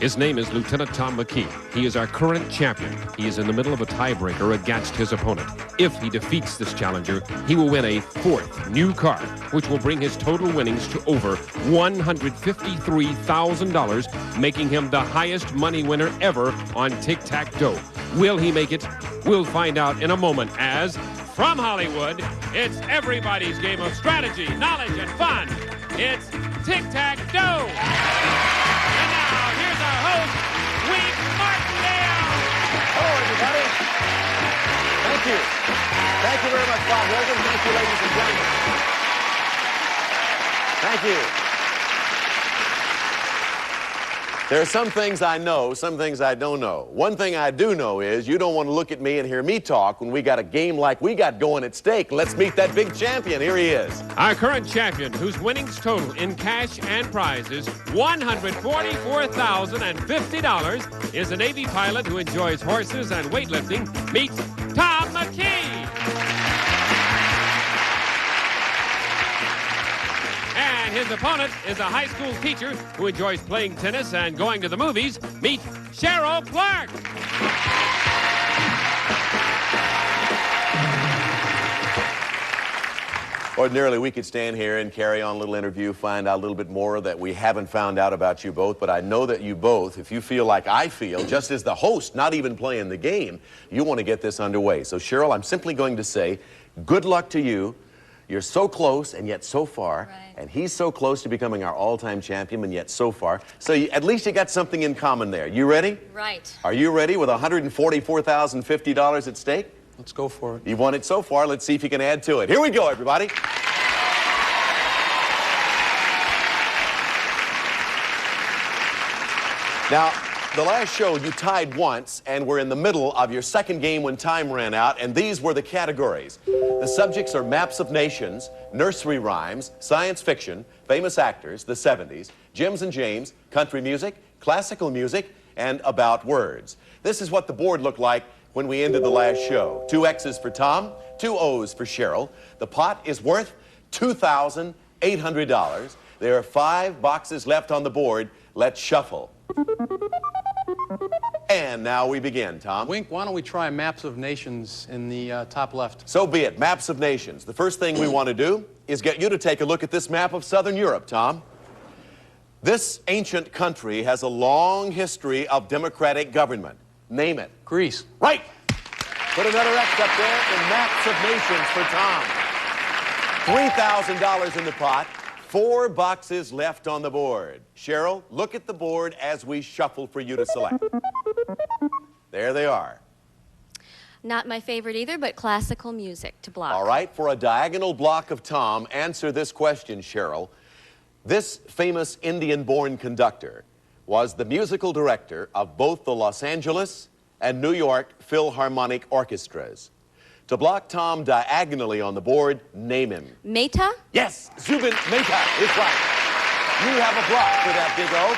His name is Lieutenant Thom McKee. He is our current champion. He is in the middle of a tiebreaker against his opponent. If he defeats this challenger, he will win a fourth new car, which will bring his total winnings to over $153,000, making him the highest money winner ever on Tic Tac Dough. Will he make it? We'll find out in a moment as, from Hollywood, it's everybody's game of strategy, knowledge, and fun. It's Tic Tac Dough. And now, here's our host, Wink Martindale. Hello, everybody. Thank you. Thank you very much, Bob Hogan. Thank you, ladies and gentlemen. Thank you. There are some things I know, some things I don't know. One thing I do know is you don't want to look at me and hear me talk when we got a game like we got going at stake. Let's meet that big champion. Here he is. Our current champion, whose winnings total in cash and prizes $144,050, is a Navy pilot who enjoys horses and weightlifting. Meets Thom McKee. And his opponent is a high school teacher who enjoys playing tennis and going to the movies. Meet Cheryl Clark. Ordinarily, we could stand here and carry on a little interview, find out a little bit more that we haven't found out about you both, but I know that you both, if you feel like I feel, just as the host, not even playing the game, you want to get this underway. So, Cheryl, I'm simply going to say, good luck to you. You're so close and yet so far, right. And he's so close to becoming our all-time champion and yet so far. So at least you got something in common there. You ready? Right. Are you ready with $144,050 at stake? Let's go for it. You've won it so far. Let's see if you can add to it. Here we go, everybody. Now, the last show you tied once and were in the middle of your second game when time ran out, and these were the categories. The subjects are maps of nations, nursery rhymes, science fiction, famous actors, the 70s, Jims and James, country music, classical music, and about words. This is what the board looked like when we ended the last show. 2 X's for Thom, 2 O's for Cheryl. The pot is worth $2,800. There are 5 boxes left on the board. Let's shuffle. And now we begin, Thom. Wink, why don't we try maps of nations in the top left? So be it. Maps of nations. The first thing we want to do is get you to take a look at this map of Southern Europe, Thom. This ancient country has a long history of democratic government. Name it. Greece. Right. Put another X up there in maps of nations for Thom. $3,000 in the pot. 4 boxes left on the board. Cheryl, look at the board as we shuffle for you to select. There they are. Not my favorite either, but classical music to block. All right, for a diagonal block of Thom, answer this question, Cheryl. This famous Indian-born conductor was the musical director of both the Los Angeles and New York Philharmonic Orchestras. To block Thom diagonally on the board, name him. Mehta? Yes, Zubin Mehta is right. You have a block for that big O.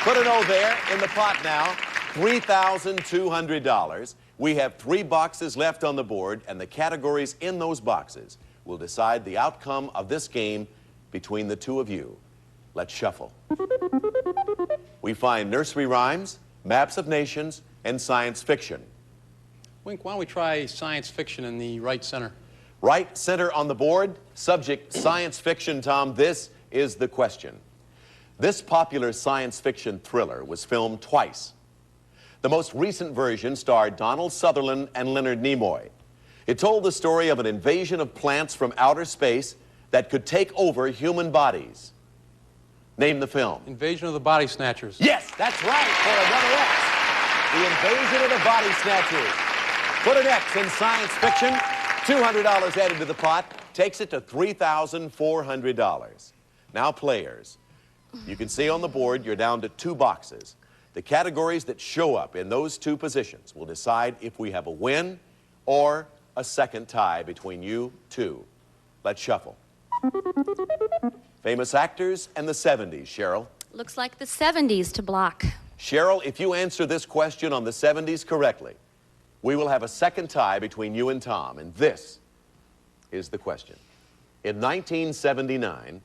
Put an O there in the pot now. $3,200. We have 3 boxes left on the board, and the categories in those boxes will decide the outcome of this game between the two of you. Let's shuffle. We find nursery rhymes, maps of nations, and science fiction. Wink, why don't we try science fiction in the right center? Right center on the board, subject science fiction, Thom. This is the question. This popular science fiction thriller was filmed twice. The most recent version starred Donald Sutherland and Leonard Nimoy. It told the story of an invasion of plants from outer space that could take over human bodies. Name the film. Invasion of the Body Snatchers. Yes, that's right, for another X. The Invasion of the Body Snatchers. Put an X in science fiction. $200 added to the pot takes it to $3,400. Now, players, you can see on the board you're down to 2 boxes. The categories that show up in those 2 positions will decide if we have a win or a second tie between you two. Let's shuffle. Famous actors and the 70s, Cheryl. Looks like the 70s to block. Cheryl, if you answer this question on the 70s correctly, we will have a second tie between you and Thom, and this is the question. In 1979,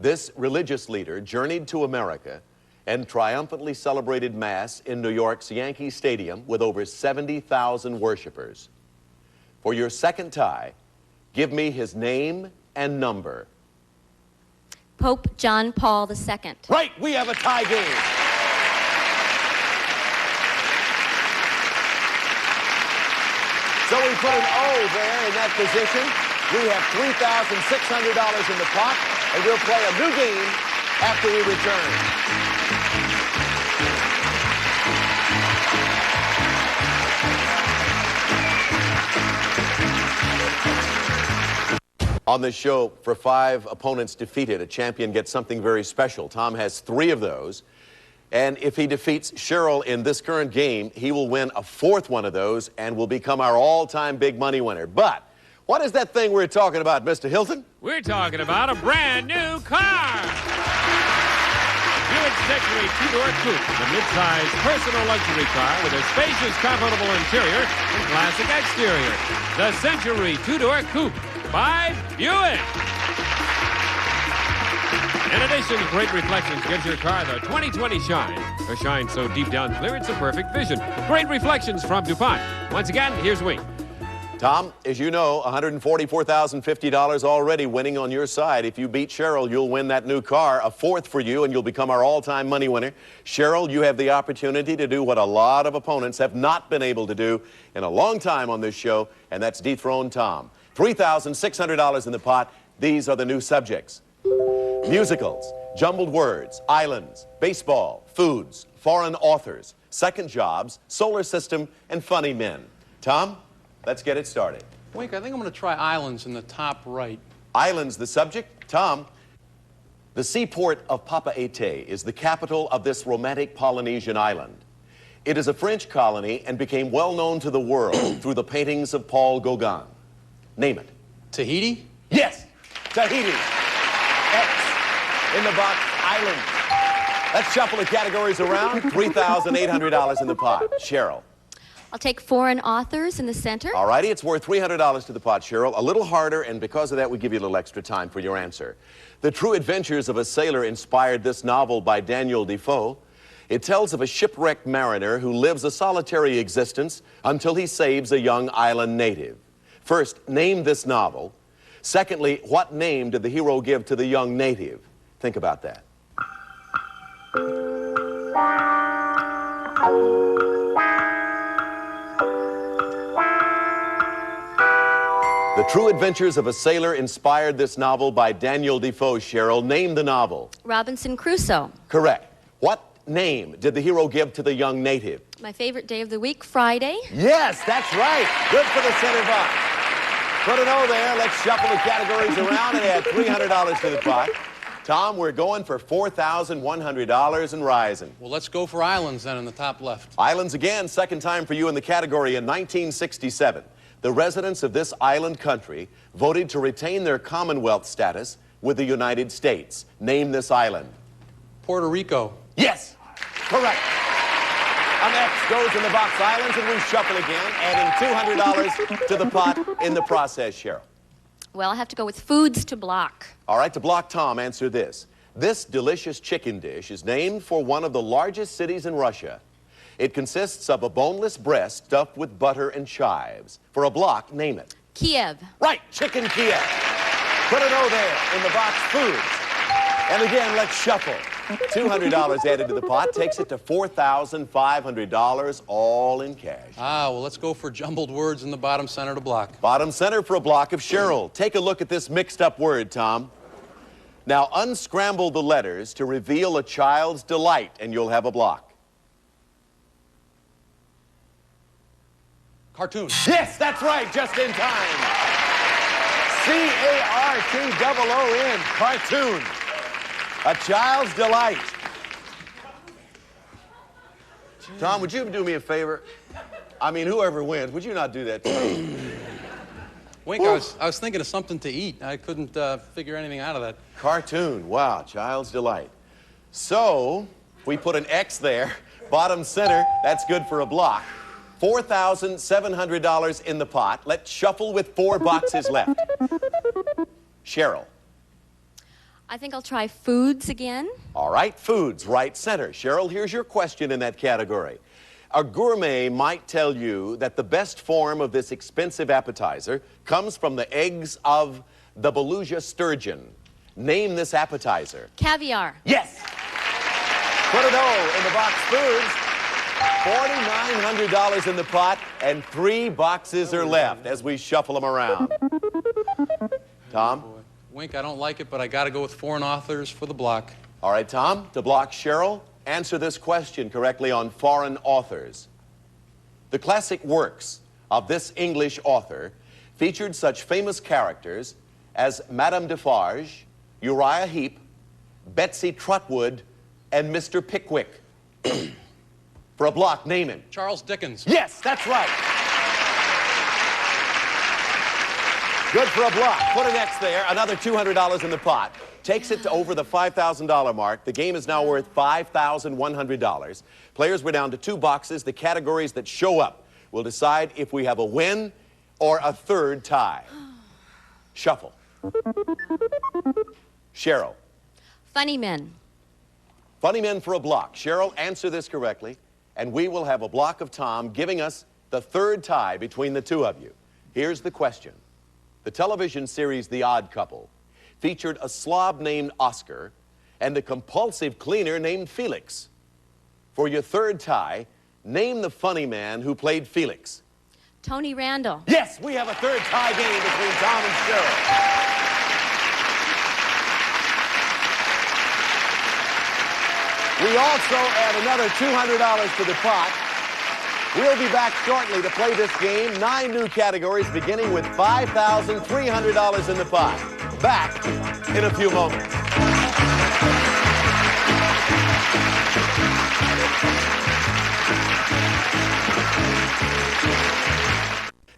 this religious leader journeyed to America and triumphantly celebrated Mass in New York's Yankee Stadium with over 70,000 worshipers. For your second tie, give me his name and number. Pope John Paul II. Right, we have a tie game. So we put an O there in that position. We have $3,600 in the pot, and we'll play a new game after we return. On this show, for 5 opponents defeated, a champion gets something very special. Thom has 3 of those. And if he defeats Cheryl in this current game, he will win a 4th one of those and will become our all-time big money winner. But what is that thing we're talking about, Mr. Hilton? We're talking about a brand new car. Buick Century 2-door coupe, the mid-size personal luxury car with a spacious, comfortable interior and classic exterior. The Century 2-door coupe by Buick. In addition, Great Reflections gives your car the 20/20 shine. A shine so deep down clear, it's a perfect vision. Great Reflections from DuPont. Once again, here's Wink. Thom, as you know, $144,050 already winning on your side. If you beat Cheryl, you'll win that new car, a 4th for you, and you'll become our all-time money winner. Cheryl, you have the opportunity to do what a lot of opponents have not been able to do in a long time on this show, and that's dethrone Thom. $3,600 in the pot. These are the new subjects. Musicals, jumbled words, islands, baseball, foods, foreign authors, second jobs, solar system, and funny men. Thom, let's get it started. Wink, I think I'm going to try islands in the top right. Islands, the subject. Thom, the seaport of Papeete is the capital of this romantic Polynesian island. It is a French colony and became well known to the world through the paintings of Paul Gauguin. Name it. Tahiti? Yes, Tahiti. X in the box, island. Let's shuffle the categories around. $3,800 in the pot. Cheryl. I'll take foreign authors in the center. All righty, it's worth $300 to the pot, Cheryl. A little harder, and because of that, we give you a little extra time for your answer. The True Adventures of a Sailor inspired this novel by Daniel Defoe. It tells of a shipwrecked mariner who lives a solitary existence until he saves a young island native. First, name this novel. Secondly, what name did the hero give to the young native? Think about that. The True Adventures of a Sailor inspired this novel by Daniel Defoe. Cheryl, name the novel. Robinson Crusoe. Correct. What name did the hero give to the young native? My favorite day of the week, Friday. Yes, that's right. Good for the center box. Put an O there. Let's shuffle the categories around and add $300 to the pot. Thom, we're going for $4,100 and rising. Well, let's go for islands then in the top left. Islands again, second time for you in the category. In 1967, the residents of this island country voted to retain their Commonwealth status with the United States. Name this island. Puerto Rico. Yes, correct. An X goes in the box, islands, and we shuffle again, adding $200 to the pot in the process, Cheryl. Well, I have to go with foods to block. All right, to block Thom, answer this. This delicious chicken dish is named for one of the largest cities in Russia. It consists of a boneless breast stuffed with butter and chives. For a block, name it. Kiev. Right, chicken Kiev. Put an O there in the box, foods. And again, let's shuffle. $200 added to the pot takes it to $4,500, all in cash. Well, let's go for jumbled words in the bottom center to block. Bottom center for a block of Cheryl. Take a look at this mixed up word, Thom. Now unscramble the letters to reveal a child's delight, and you'll have a block. Cartoon. Yes, that's right, just in time. C-A-R-T-O-O-N, cartoon. A child's delight. Thom, would you do me a favor? I mean, whoever wins, would you not do that to me? Wink, I was thinking of something to eat. I couldn't figure anything out of that. Cartoon, wow, child's delight. So, we put an X there, bottom center, that's good for a block. $4,700 in the pot. Let's shuffle with 4 boxes left. Cheryl. I think I'll try foods again. All right, foods, right center. Cheryl, here's your question in that category. A gourmet might tell you that the best form of this expensive appetizer comes from the eggs of the beluga sturgeon. Name this appetizer. Caviar. Yes! Put an O in the box foods. $4,900 in the pot, and 3 boxes are left as we shuffle them around. Tom? Wink, I don't like it, but I got to go with foreign authors for the block. All right, Tom, to block Cheryl, answer this question correctly on foreign authors. The classic works of this English author featured such famous characters as Madame Defarge, Uriah Heep, Betsy Trotwood, and Mr. Pickwick. For a block, name him. Charles Dickens. Yes, that's right. Good for a block. Put an X there. Another $200 in the pot. Takes it to over the $5,000 mark. The game is now worth $5,100. Players, we're down to 2 boxes. The categories that show up will decide if we have a win or a third tie. Shuffle. Cheryl. Funny men. Funny men for a block. Cheryl, answer this correctly, and we will have a block of Tom giving us the third tie between the two of you. Here's the question. The television series The Odd Couple featured a slob named Oscar and a compulsive cleaner named Felix. For your third tie, name the funny man who played Felix. Tony Randall. Yes, we have a third tie game between Tom and Cheryl. We also add another $200 to the pot. We'll be back shortly to play this game. 9 new categories beginning with $5,300 in the pot. Back in a few moments.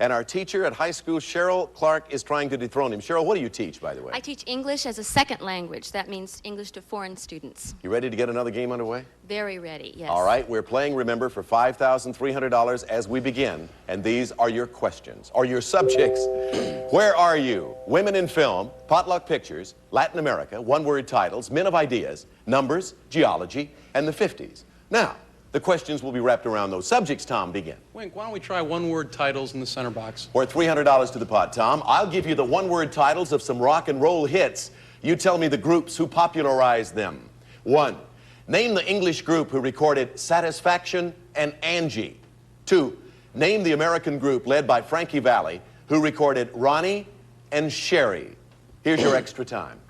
And our teacher at high school, Cheryl Clark, is trying to dethrone him. Cheryl, what do you teach, by the way? I teach English as a second language. That means English to foreign students. You ready to get another game underway? Very ready, yes. All right, we're playing, remember, for $5,300 as we begin. And these are your questions, or your subjects. Where are you? Women in film, potluck pictures, Latin America, one-word titles, men of ideas, numbers, geology, and the 50s. Now, the questions will be wrapped around those subjects. Tom, begin. Wink, why don't we try one-word titles in the center box? Worth $300 to the pot, Tom. I'll give you the one-word titles of some rock and roll hits. You tell me the groups who popularized them. 1, name the English group who recorded Satisfaction and Angie. 2, name the American group led by Frankie Valli who recorded Ronnie and Sherry. Here's your extra time.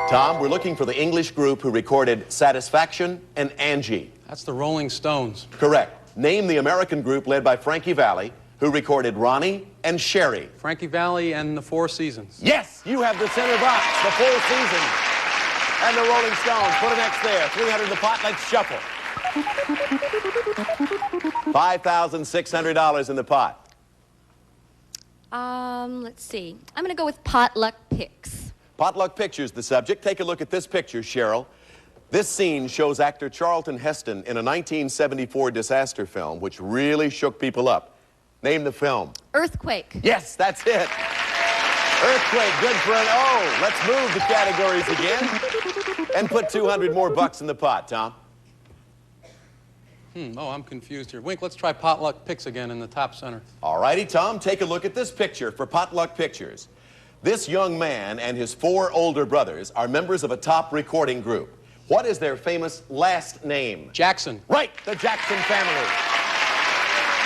Tom, we're looking for the English group who recorded Satisfaction and Angie. That's the Rolling Stones. Correct. Name the American group led by Frankie Valli who recorded Ronnie and Sherry. Frankie Valli and the Four Seasons. Yes, you have the center box, the Four Seasons, and the Rolling Stones. Put an X there. 300 in the pot. Let's shuffle. $5,600 in the pot. Let's see. I'm going to go with potluck picks. Potluck pictures, the subject. Take a look at this picture, Cheryl. This scene shows actor Charlton Heston in a 1974 disaster film which really shook people up. Name the film. Earthquake. Yes, that's it. Earthquake, good for an O. Let's move the categories again and put 200 more bucks in the pot, Tom. Oh, I'm confused here. Wink, let's try potluck picks again in the top center. All righty, Tom, take a look at this picture for potluck pictures. This young man and his 4 older brothers are members of a top recording group. What is their famous last name? Jackson. Right, the Jackson family.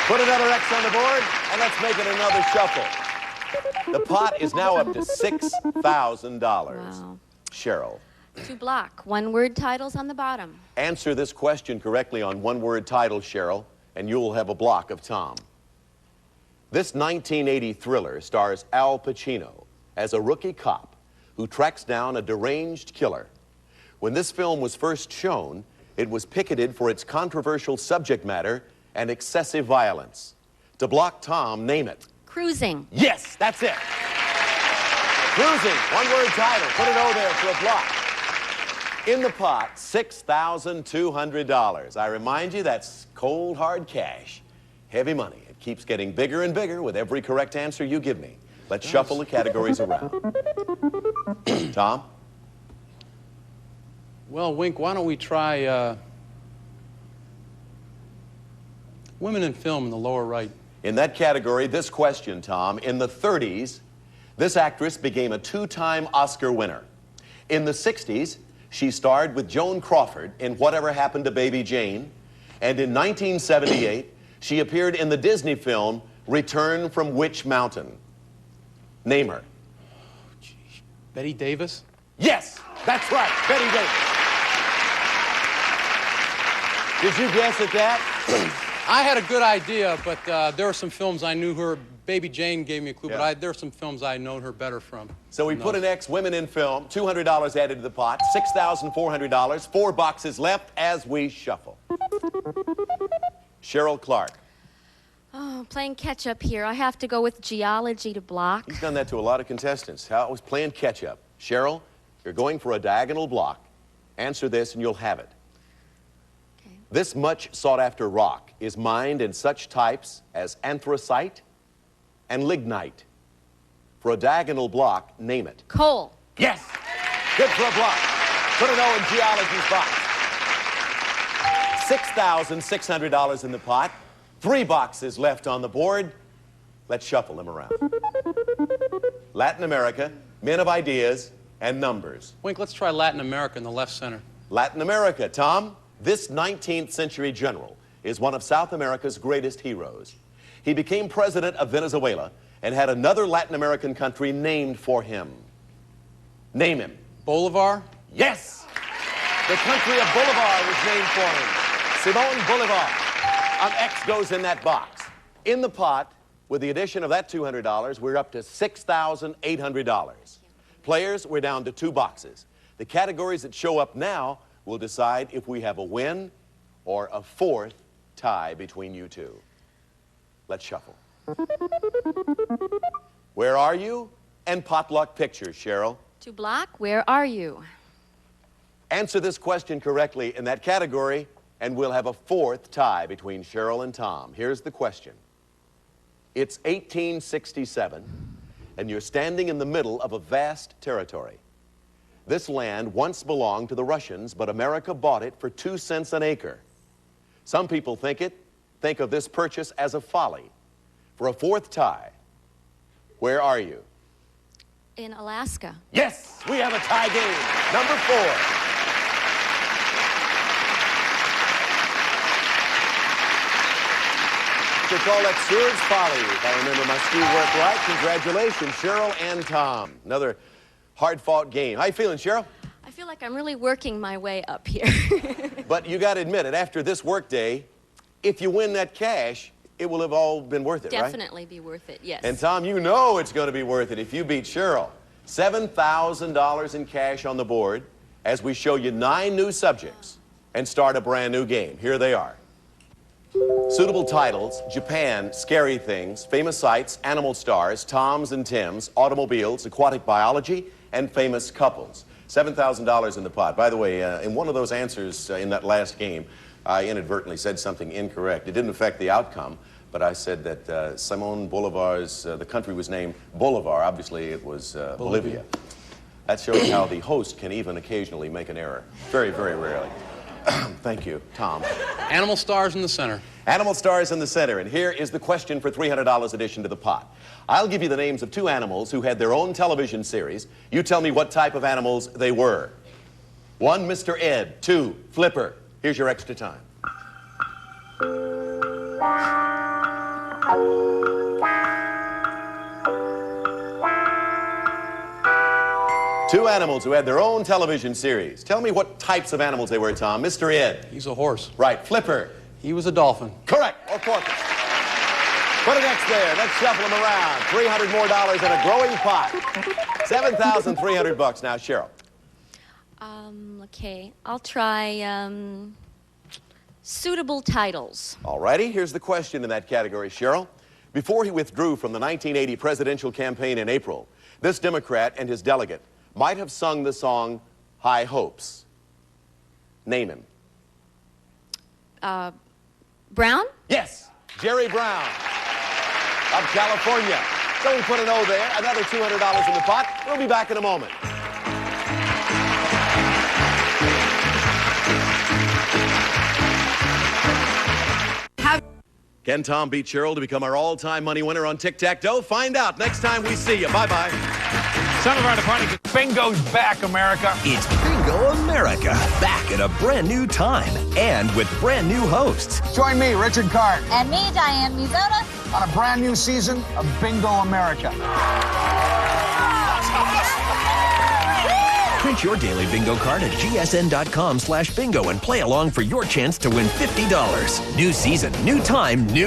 Put another X on the board, and let's make it another shuffle. The pot is now up to $6,000. Wow. Cheryl. To block. One-word titles on the bottom. Answer this question correctly on one-word titles, Cheryl, and you'll have a block of Tom. This 1980 thriller stars Al Pacino as a rookie cop who tracks down a deranged killer. When this film was first shown, it was picketed for its controversial subject matter and excessive violence. To block Tom, name it. Cruising. Yes, that's it. Cruising, one-word title. Put an O there for a block. In the pot, $6,200. I remind you, that's cold, hard cash. Heavy money. It keeps getting bigger and bigger with every correct answer you give me. Let's shuffle the categories around. Tom? Well, Wink, why don't we try women in film in the lower right? In that category, this question, Tom. In the 30s, this actress became a two-time Oscar winner. In the 60s, she starred with Joan Crawford in Whatever Happened to Baby Jane. And in 1978, she appeared in the Disney film Return from Witch Mountain. Name her. Betty Davis? Yes, that's right, Betty Davis. Did you guess at that? I had a good idea, but there are some films I knew her. Baby Jane gave me a clue, Yeah. but there are some films I know her better from. So we put an X, women in film, $200 added to the pot, $6,400, 4 boxes left as we shuffle. Cheryl Clark. Oh, playing catch-up here. I have to go with geology to block. He's done that to a lot of contestants. How it was playing catch-up. Cheryl, you're going for a diagonal block. Answer this and you'll have it. Okay. This much sought-after rock is mined in such types as anthracite and lignite. For a diagonal block, name it. Coal. Yes! Good for a block. Put an O in geology's box. $6,600 in the pot. 3 boxes left on the board. Let's shuffle them around. Latin America, men of ideas and numbers. Wink, let's try Latin America in the left center. Latin America, Tom. This 19th century general is one of South America's greatest heroes. He became president of Venezuela and had another Latin American country named for him. Name him. Bolivar? Yes! The country of Bolivar was named for him. Simón Bolivar. An X goes in that box. In the pot, with the addition of that $200, we're up to $6,800. Players, we're down to 2 boxes. The categories that show up now will decide if we have a win or a 4th tie between you two. Let's shuffle. Where are you? And potluck pictures, Cheryl. To block, where are you? Answer this question correctly in that category, and we'll have a 4th tie between Cheryl and Tom. Here's the question. It's 1867, and you're standing in the middle of a vast territory. This land once belonged to the Russians, but America bought it for 2 cents an acre. Some people think of this purchase as a folly. For a 4th tie, where are you? In Alaska. Yes, we have a tie game. Number 4. You could call that Seward's Folly, if I remember my ski work right. Congratulations, Cheryl and Tom. Another hard-fought game. How you feeling, Cheryl? I feel like I'm really working my way up here. But you got to admit it, after this work day, if you win that cash, it will have all been worth it, right? Definitely be worth it, yes. And Tom, you know it's going to be worth it if you beat Cheryl. $7,000 in cash on the board as we show you 9 new subjects and start a brand new game. Here they are. Suitable titles: Japan, scary things, famous sights, animal stars, Toms and Tims, automobiles, aquatic biology, and famous couples. $7,000 in the pot. By the way, in one of those answers in that last game, I inadvertently said something incorrect. It didn't affect the outcome, but I said that Simón Bolivar's, the country was named Bolivar. Obviously, it was Bolivia. That shows how the host can even occasionally make an error. Very, very rarely. Thank you, Tom. Animal stars in the center. Animal stars in the center, and here is the question for $300 addition to the pot. I'll give you the names of 2 animals who had their own television series. You tell me what type of animals they were. 1, Mr. Ed. 2, Flipper. Here's your extra time. Two animals who had their own television series. Tell me what types of animals they were, Tom. Mr. Ed. He's a horse. Right. Flipper. He was a dolphin. Correct. Or porpoise. Put an X there. Let's shuffle them around. $300 more in a growing pot. $7,300 now, Cheryl. Okay. I'll try, suitable titles. All righty. Here's the question in that category, Cheryl. Before he withdrew from the 1980 presidential campaign in April, this Democrat and his delegate might have sung the song High Hopes. Name him. Brown? Yes, Jerry Brown of California. So we put an O there, another $200 in the pot. We'll be back in a moment. Can Thom beat Cheryl to become our all-time money winner on Tic Tac Dough? Find out next time we see you. Bye-bye. Some of our departing. Bingo's back, America. It's Bingo America, back at a brand new time and with brand new hosts. Join me, Richard Card, And me, Diane Mizota. on a brand new season of Bingo America. Print your daily bingo card at gsn.com/bingo and play along for your chance to win $50. New season, new time, new